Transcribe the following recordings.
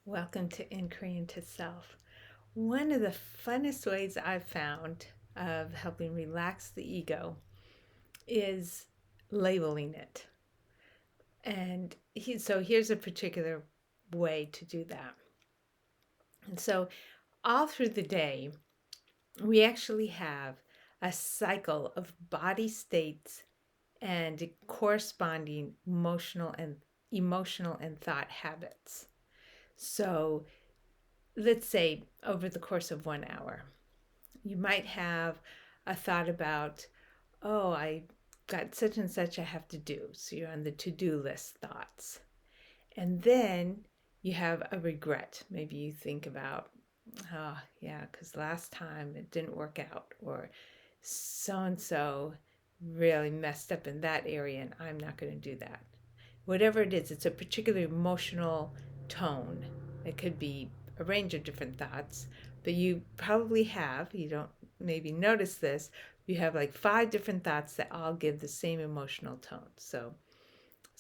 Welcome to Inquiry into Self. One of the funnest ways I've found of helping relax the ego is labeling it. So here's a particular way to do that. And so all through the day, we actually have a cycle of body states and corresponding emotional and thought habits. So let's say over the course of 1 hour, you might have a thought about, oh, I got such and such I have to do. So you're on the to do list thoughts. And then you have a regret. Maybe you think about, oh, yeah, because last time it didn't work out, or so and so really messed up in that area and I'm not going to do that. Whatever it is, it's a particular emotional tone. It could be a range of different thoughts, but you probably have, you don't maybe notice this, you have like 5 different thoughts that all give the same emotional tone. So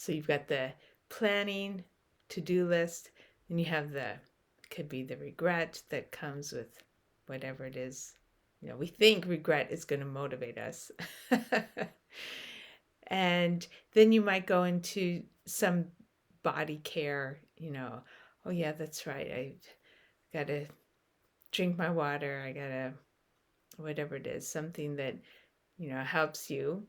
you've got the planning to-do list, and you have the could be the regret that comes with whatever it is. We think regret is going to motivate us. And then you might go into some body care, oh yeah, that's right. I got to drink my water. I got to, whatever it is, something that, helps you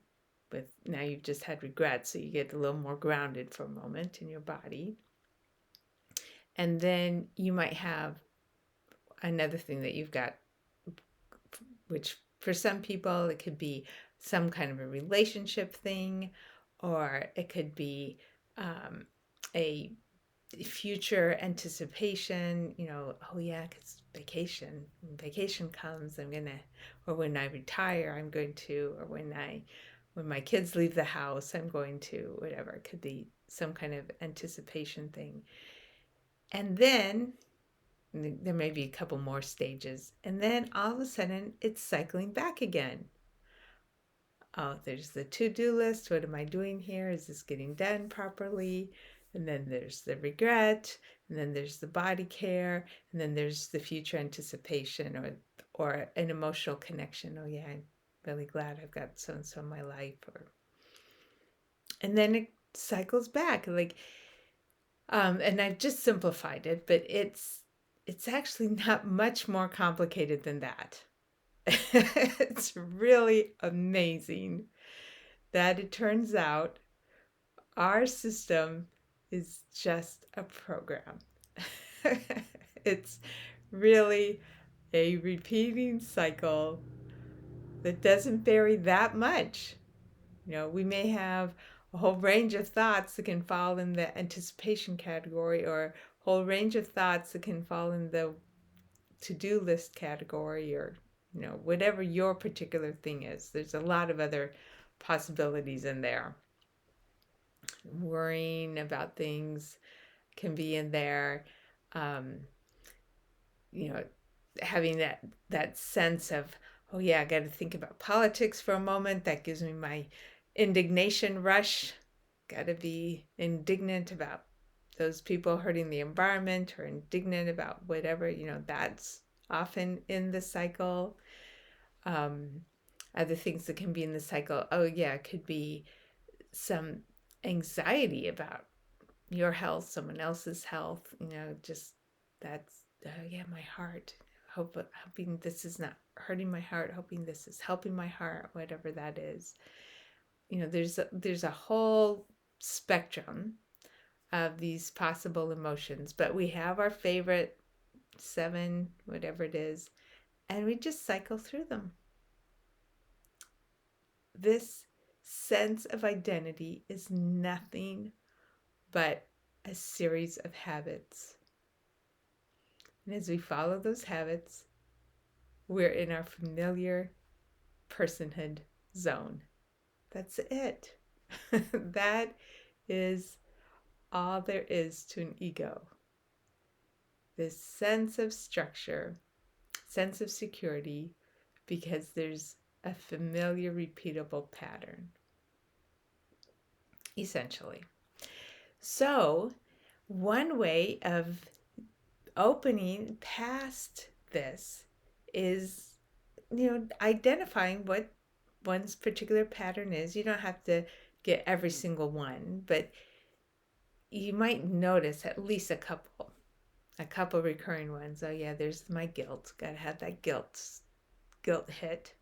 with, now you've just had regret. So you get a little more grounded for a moment in your body. And then you might have another thing that you've got, which for some people, it could be some kind of a relationship thing, or it could be a future anticipation, oh yeah, because when vacation comes, I'm gonna, or when I retire, I'm going to, or when my kids leave the house, I'm going to, whatever. It could be some kind of anticipation thing. And then there may be a couple more stages. And then all of a sudden, it's cycling back again. Oh, there's the to-do list. What am I doing here? Is this getting done properly? And then there's the regret, and then there's the body care, and then there's the future anticipation or an emotional connection. Oh yeah, I'm really glad I've got so and so in my life. And then it cycles back. And I've just simplified it, but it's actually not much more complicated than that. It's really amazing that it turns out our system is just a program. It's really a repeating cycle that doesn't vary that much. We may have a whole range of thoughts that can fall in the anticipation category, or a whole range of thoughts that can fall in the to-do list category, or whatever your particular thing is. There's a lot of other possibilities in there. Worrying about things can be in there. um, Having that sense of, oh yeah, I got to think about politics for a moment. That gives me my indignation rush. Got to be indignant about those people hurting the environment, or indignant about whatever, that's often in the cycle. Other things that can be in the cycle, oh yeah, it could be some anxiety about your health, someone else's health, just that's, yeah, my heart. Hoping this is not hurting my heart, hoping this is helping my heart, whatever that is. There's a whole spectrum of these possible emotions, but we have our favorite 7, whatever it is, and we just cycle through them. This sense of identity is nothing but a series of habits. And as we follow those habits, we're in our familiar personhood zone. That's it. That is all there is to an ego. This sense of structure, sense of security, because there's a familiar, repeatable pattern, essentially. So, one way of opening past this is, identifying what one's particular pattern is. You don't have to get every single one, but you might notice at least a couple recurring ones. Oh yeah, there's my guilt. Gotta have that guilt hit.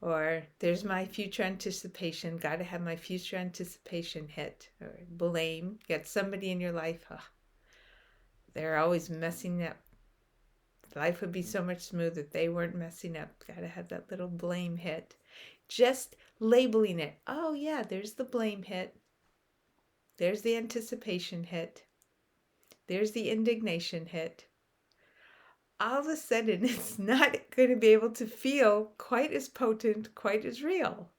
Or there's my future anticipation. Gotta have my future anticipation hit. Or blame. You got somebody in your life. Oh, they're always messing up. Life would be so much smoother if they weren't messing up. Gotta have that little blame hit. Just labeling it. Oh yeah, there's the blame hit. There's the anticipation hit. There's the indignation hit. All of a sudden, it's not going to be able to feel quite as potent, quite as real.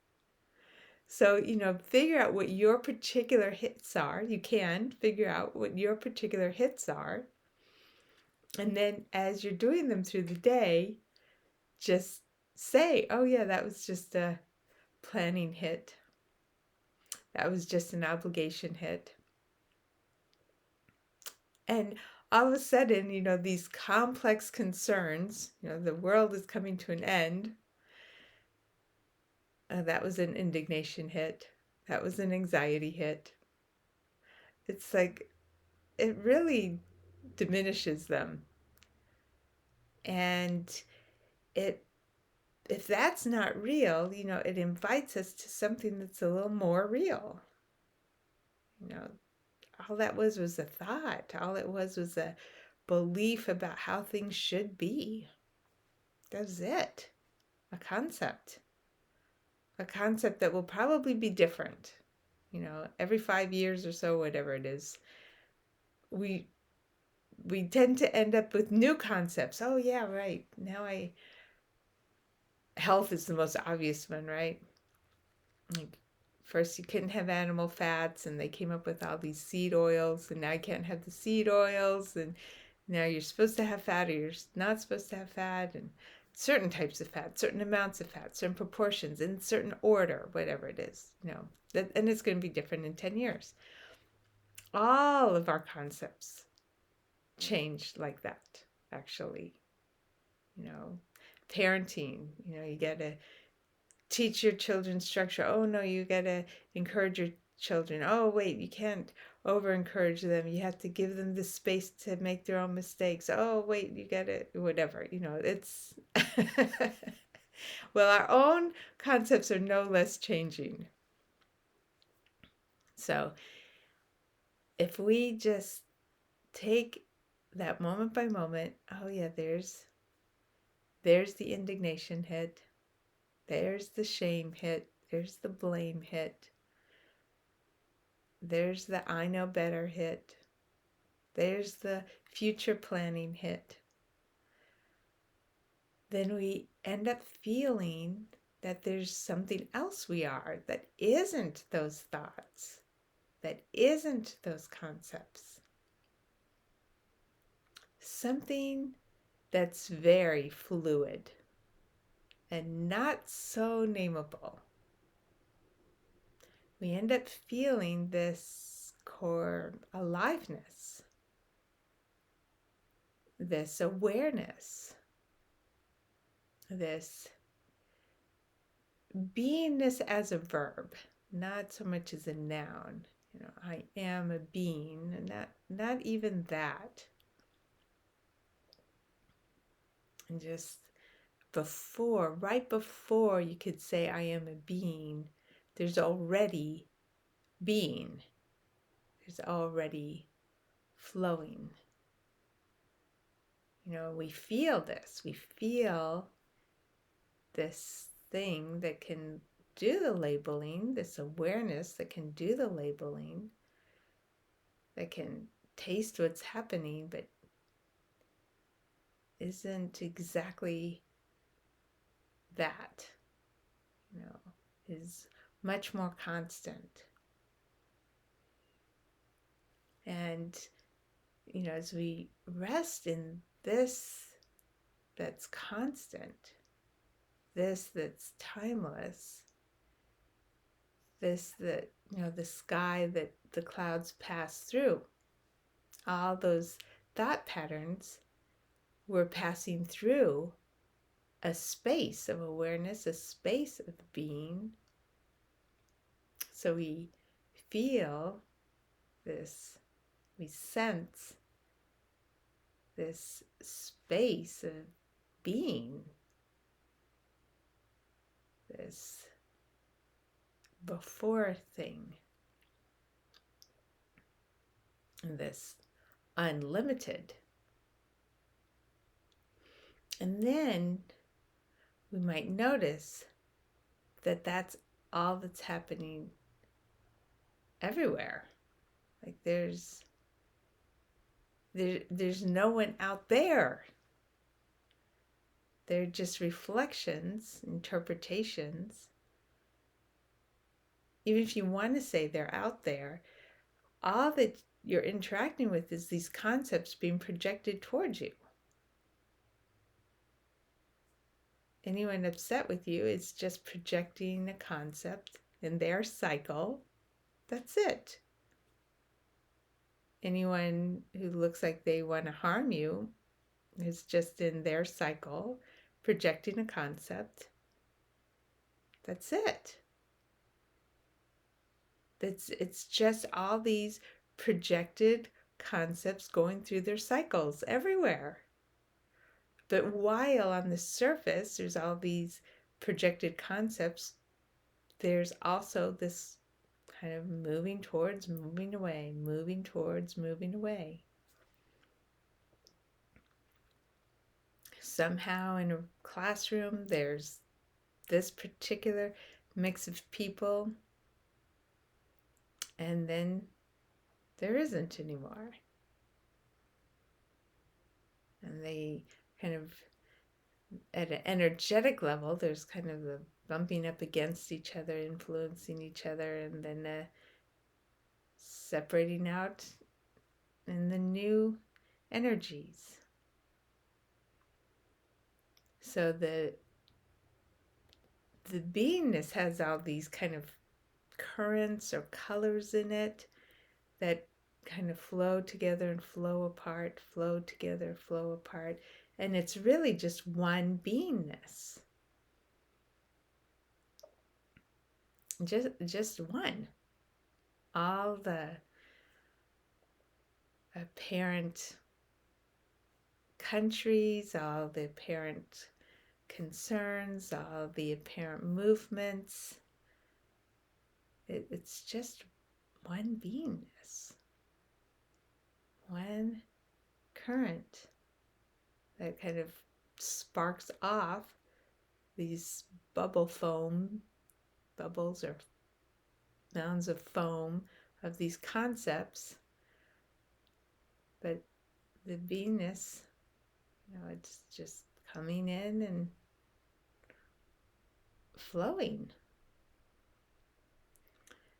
So, figure out what your particular hits are. You can figure out what your particular hits are. And then as you're doing them through the day, just say, oh, yeah, that was just a planning hit. That was just an obligation hit. And all of a sudden, these complex concerns, the world is coming to an end. That was an indignation hit. That was an anxiety hit. It's like, it really diminishes them. And if that's not real, it invites us to something that's a little more real. All that was a thought. All it was a belief about how things should be. That was it. A concept that will probably be different. Every 5 years or so, whatever it is, we tend to end up with new concepts. Oh yeah, right. Now health is the most obvious one, right? Like, first you couldn't have animal fats, and they came up with all these seed oils, and now you can't have the seed oils, and now you're supposed to have fat or you're not supposed to have fat, and certain types of fat, certain amounts of fat, certain proportions, in certain order, whatever it is, and it's going to be different in 10 years. All of our concepts change like that, actually. Parenting, you got to teach your children structure. Oh no, you got to encourage your children. Oh wait, you can't over encourage them. You have to give them the space to make their own mistakes. Oh wait, you got to whatever. It's well, our own concepts are no less changing. So if we just take that moment by moment, oh yeah, there's the indignation hit. There's the shame hit. There's the blame hit. There's the I know better hit. There's the future planning hit. Then we end up feeling that there's something else we are that isn't those thoughts, that isn't those concepts. Something that's very fluid and not so nameable. We end up feeling this core aliveness, this awareness, this beingness as a verb, not so much as a noun. I am a being, and not even that. And just right before you could say I am a being, there's already being. There's already flowing. We feel this. We feel this thing that can do the labeling, this awareness that can do the labeling, that can taste what's happening, but isn't exactly that, is much more constant. And, as we rest in this that's constant, this that's timeless, this that, the sky that the clouds pass through, all those thought patterns, we're passing through a space of awareness, a space of being. So we feel this, we sense this space of being, this before thing, this unlimited. And then we might notice that that's all that's happening everywhere. Like there's no one out there. They're just reflections, interpretations. Even if you want to say they're out there, all that you're interacting with is these concepts being projected towards you. Anyone upset with you is just projecting a concept in their cycle. That's it. Anyone who looks like they want to harm you is just in their cycle, projecting a concept. That's it. It's just all these projected concepts going through their cycles everywhere. But while on the surface there's all these projected concepts, there's also this kind of moving towards, moving away, moving towards, moving away. Somehow in a classroom, there's this particular mix of people, and then there isn't anymore. And they kind of, at an energetic level, there's kind of the bumping up against each other, influencing each other, and then separating out in the new energies. So the beingness has all these kind of currents or colors in it that kind of flow together and flow apart, flow together, flow apart. And it's really just one beingness. Just one. All the apparent countries, all the apparent concerns, all the apparent movements. It's just one beingness, one current that kind of sparks off these bubbles or mounds of foam of these concepts. But the beingness, it's just coming in and flowing.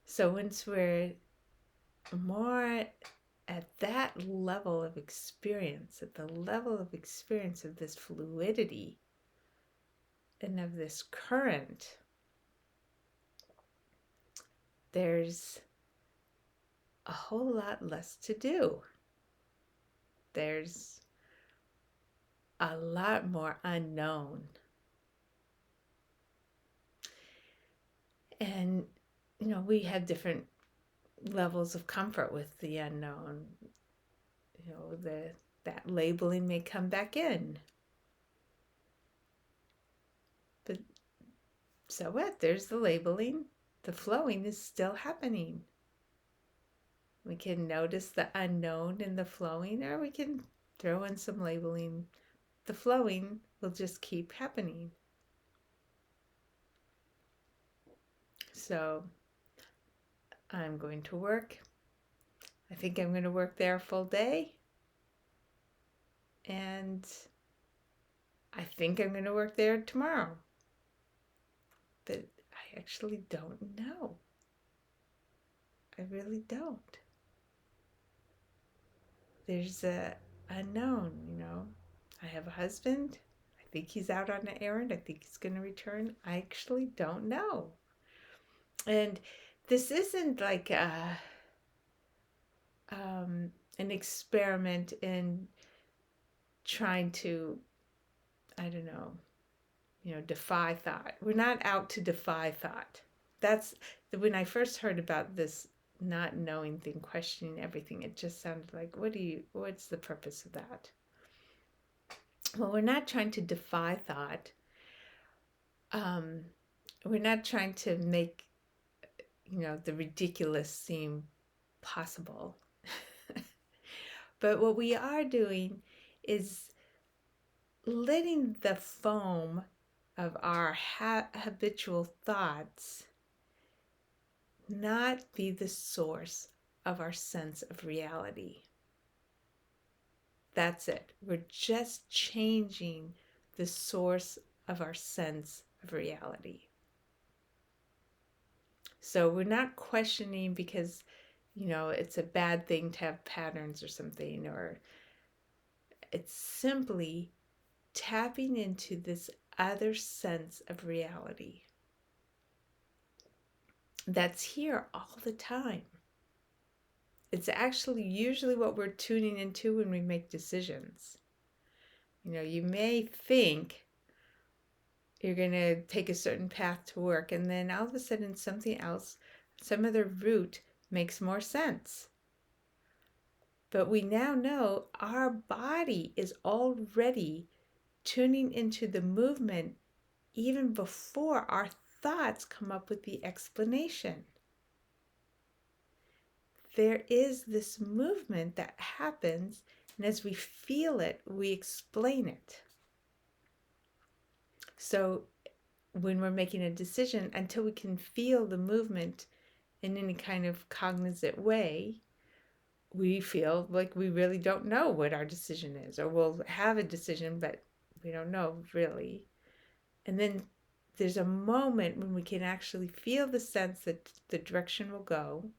So once we're more at that level of experience, at the level of experience of this fluidity and of this current, there's a whole lot less to do. There's a lot more unknown. And, we have different levels of comfort with the unknown. That labeling may come back in. But so what? There's the labeling. The flowing is still happening. We can notice the unknown in the flowing, or we can throw in some labeling. The flowing will just keep happening. So I'm going to work. I think I'm going to work there a full day. And I think I'm going to work there tomorrow. But I actually don't know. I really don't. There's a unknown, I have a husband. I think he's out on an errand. I think he's going to return. I actually don't know. And this isn't like an experiment in trying to, I don't know, defy thought. We're not out to defy thought. That's when I first heard about this not knowing thing, questioning everything, it just sounded like, what's the purpose of that? Well, we're not trying to defy thought. We're not trying to make, the ridiculous seem possible. But what we are doing is letting the foam of our habitual thoughts not be the source of our sense of reality. That's it. We're just changing the source of our sense of reality. So we're not questioning because, it's a bad thing to have patterns or something, or it's simply tapping into this other sense of reality that's here all the time. It's actually usually what we're tuning into when we make decisions. You may think you're going to take a certain path to work, and then all of a sudden something else, some other route makes more sense. But we now know our body is already tuning into the movement even before our thoughts come up with the explanation. There is this movement that happens, and as we feel it, we explain it. So when we're making a decision, until we can feel the movement in any kind of cognizant way, we feel like we really don't know what our decision is, or we'll have a decision, but we don't know really. And then there's a moment when we can actually feel the sense that the direction will go,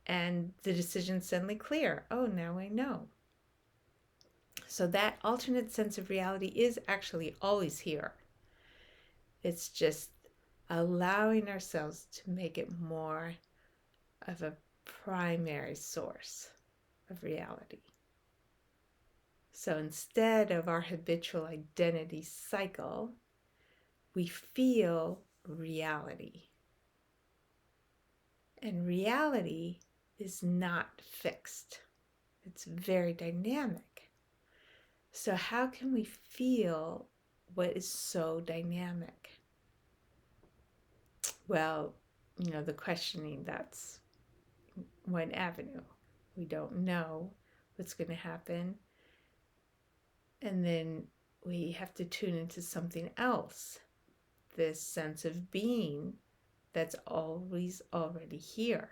and the decision's suddenly clear. Oh, now I know. So that alternate sense of reality is actually always here. It's just allowing ourselves to make it more of a primary source of reality. So instead of our habitual identity cycle, we feel reality. And reality is not fixed. It's very dynamic. So how can we feel what is so dynamic? Well, the questioning, that's one avenue. We don't know what's going to happen. And then we have to tune into something else, this sense of being that's always already here,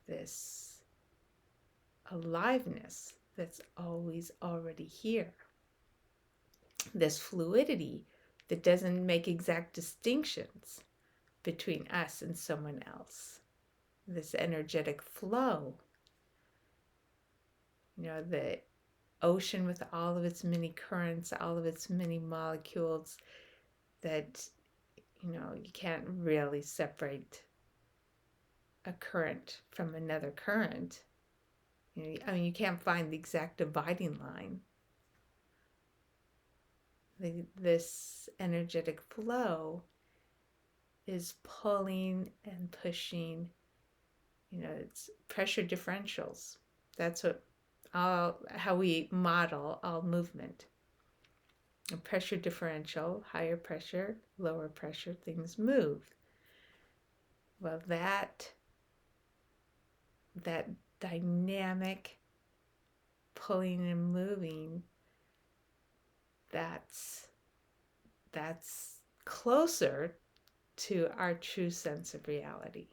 this aliveness that's always already here, this fluidity that doesn't make exact distinctions between us and someone else, this energetic flow, the ocean with all of its many currents, all of its many molecules that, you can't really separate a current from another current. You can't find the exact dividing line. This energetic flow is pulling and pushing, it's pressure differentials. That's how we model all movement. A pressure differential, higher pressure, lower pressure, things move. Well, that dynamic pulling and moving, that's closer to our true sense of reality.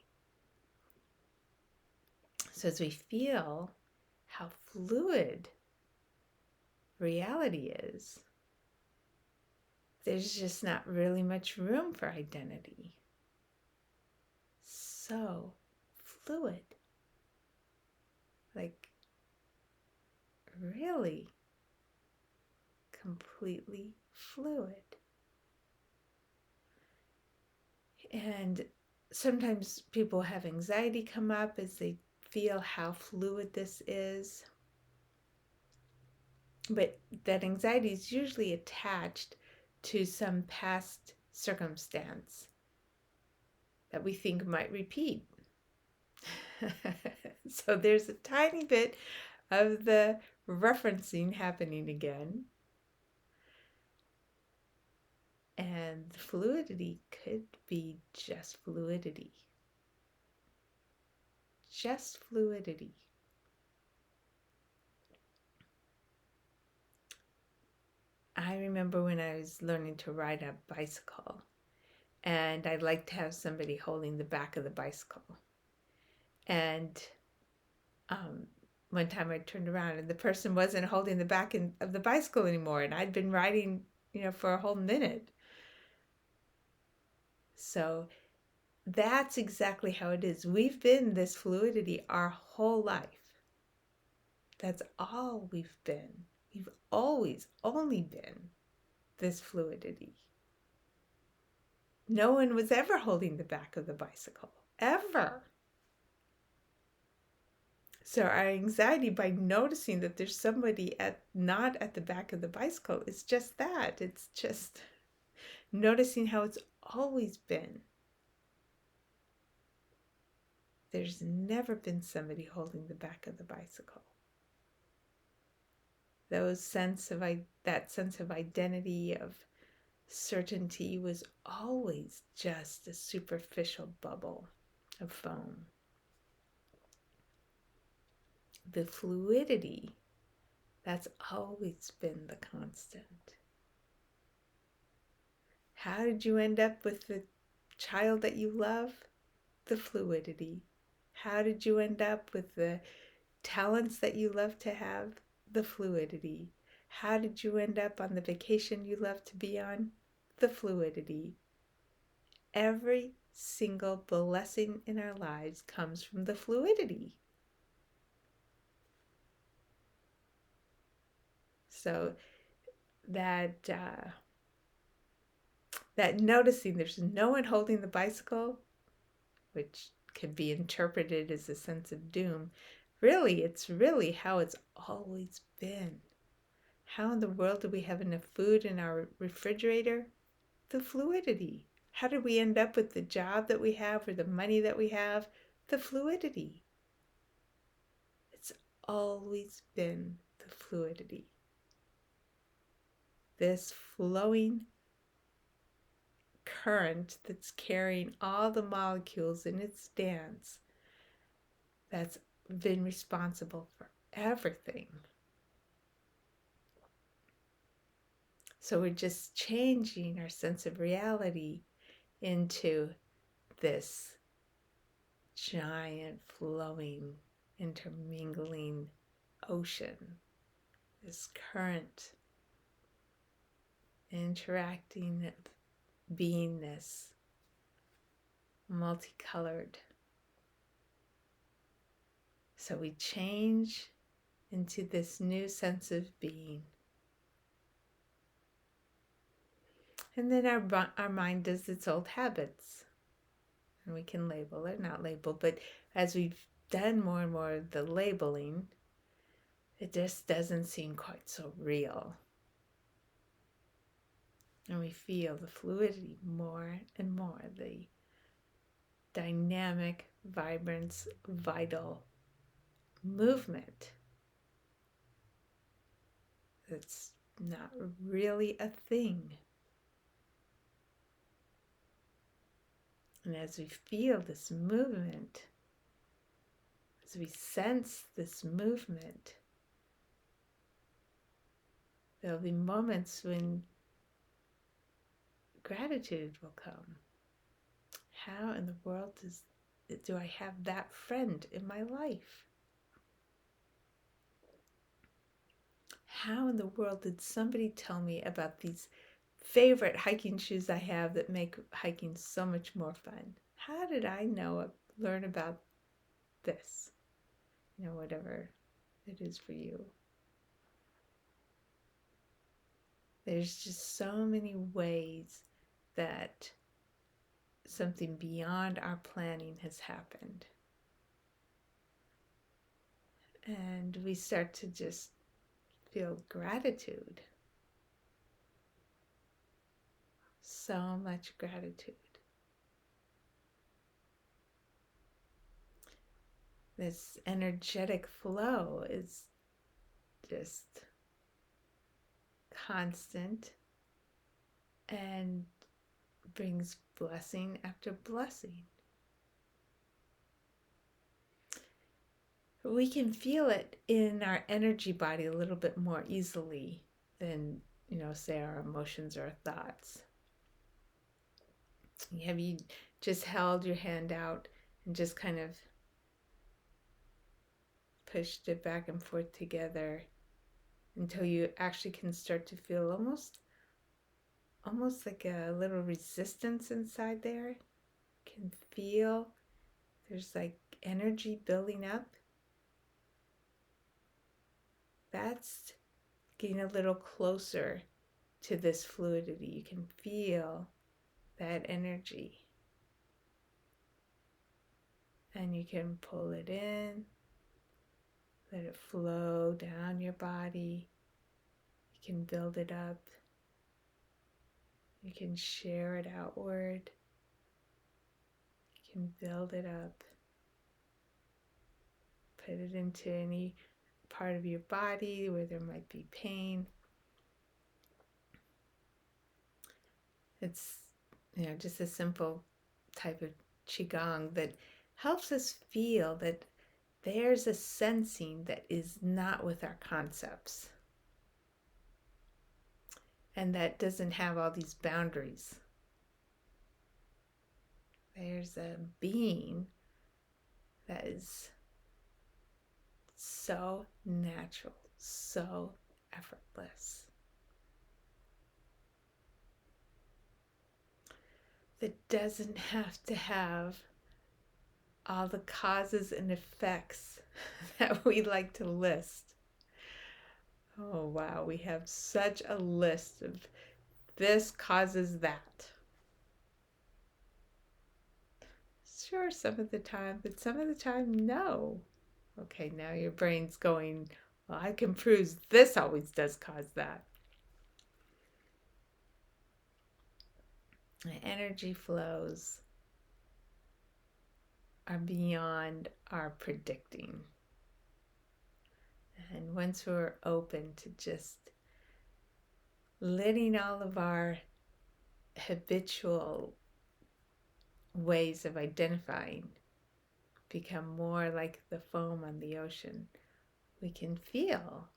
So as we feel how fluid reality is, there's just not really much room for identity. So fluid. Like, really completely fluid. And sometimes people have anxiety come up as they feel how fluid this is. But that anxiety is usually attached to some past circumstance that we think might repeat. So there's a tiny bit of the referencing happening again. And fluidity could be just fluidity. Just fluidity. I remember when I was learning to ride a bicycle, and I'd like to have somebody holding the back of the bicycle. And um, one time I turned around and the person wasn't holding the back of the bicycle anymore, and I'd been riding, for a whole minute. So that's exactly how it is. We've been this fluidity our whole life. That's all we've been. We've always only been this fluidity. No one was ever holding the back of the bicycle, ever. So our anxiety by noticing that there's somebody not at the back of the bicycle is just that. It's just noticing how it's always been. There's never been somebody holding the back of the bicycle. That sense of identity, of certainty, was always just a superficial bubble of foam. The fluidity, that's always been the constant. How did you end up with the child that you love? The fluidity. How did you end up with the talents that you love to have? The fluidity. How did you end up on the vacation you love to be on? The fluidity. Every single blessing in our lives comes from the fluidity. So that noticing there's no one holding the bicycle, which could be interpreted as a sense of doom, it's really how it's always been. How in the world do we have enough food in our refrigerator? The fluidity. How did we end up with the job that we have or the money that we have? The fluidity. It's always been the fluidity. This flowing current that's carrying all the molecules in its dance, that's been responsible for everything. So we're just changing our sense of reality into this giant flowing, intermingling ocean, this current interacting beingness, multicolored. So we change into this new sense of being. And then our mind does its old habits. And we can label or not label, but as we've done more and more of the labeling, it just doesn't seem quite so real. And we feel the fluidity more and more, the dynamic, vibrance, vital movement. It's not really a thing. And as we feel this movement, as we sense this movement, there'll be moments when gratitude will come. How in the world do I have that friend in my life? How in the world did somebody tell me about these favorite hiking shoes I have that make hiking so much more fun? How did I learn about this? Whatever it is for you. There's just so many ways that something beyond our planning has happened. And we start to just feel gratitude. So much gratitude. This energetic flow is just constant and brings blessing after blessing. We can feel it in our energy body a little bit more easily than, say our emotions or thoughts. Have you just held your hand out and just kind of pushed it back and forth together until you actually can start to feel almost like a little resistance inside there? Can feel there's like energy building up. That's getting a little closer to this fluidity. You can feel that energy. And you can pull it in, let it flow down your body. You can build it up. You can share it outward. You can build it up. Put it into any part of your body where there might be pain. It's, just a simple type of qigong that helps us feel that there's a sensing that is not with our concepts. And that doesn't have all these boundaries. There's a being that is so natural, so effortless. That doesn't have to have all the causes and effects that we like to list. Oh, wow, we have such a list of this causes that. Sure, some of the time, but some of the time, no. Okay, now your brain's going, well, I can prove this always does cause that. The energy flows are beyond our predicting. And once we're open to just letting all of our habitual ways of identifying become more like the foam on the ocean, we can feel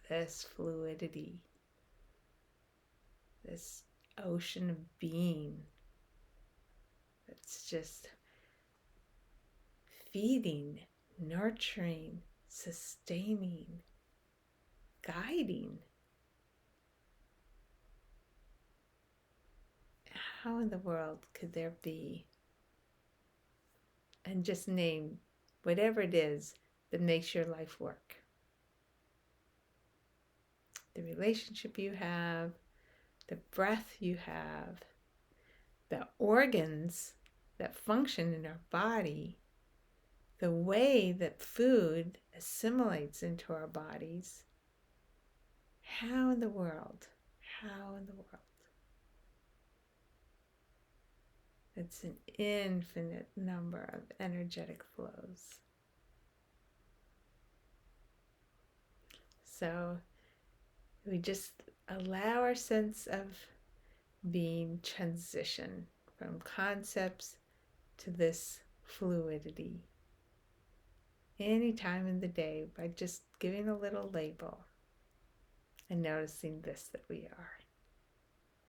this fluidity, this ocean of being that's just feeding, nurturing, sustaining, guiding. How in the world could there be, and just name whatever it is that makes your life work? The relationship you have, the breath you have, the organs that function in our body, the way that food assimilates into our bodies. How in the world? How in the world? It's an infinite number of energetic flows. So we just allow our sense of being transition from concepts to this fluidity any time in the day by just giving a little label and noticing this, that we are.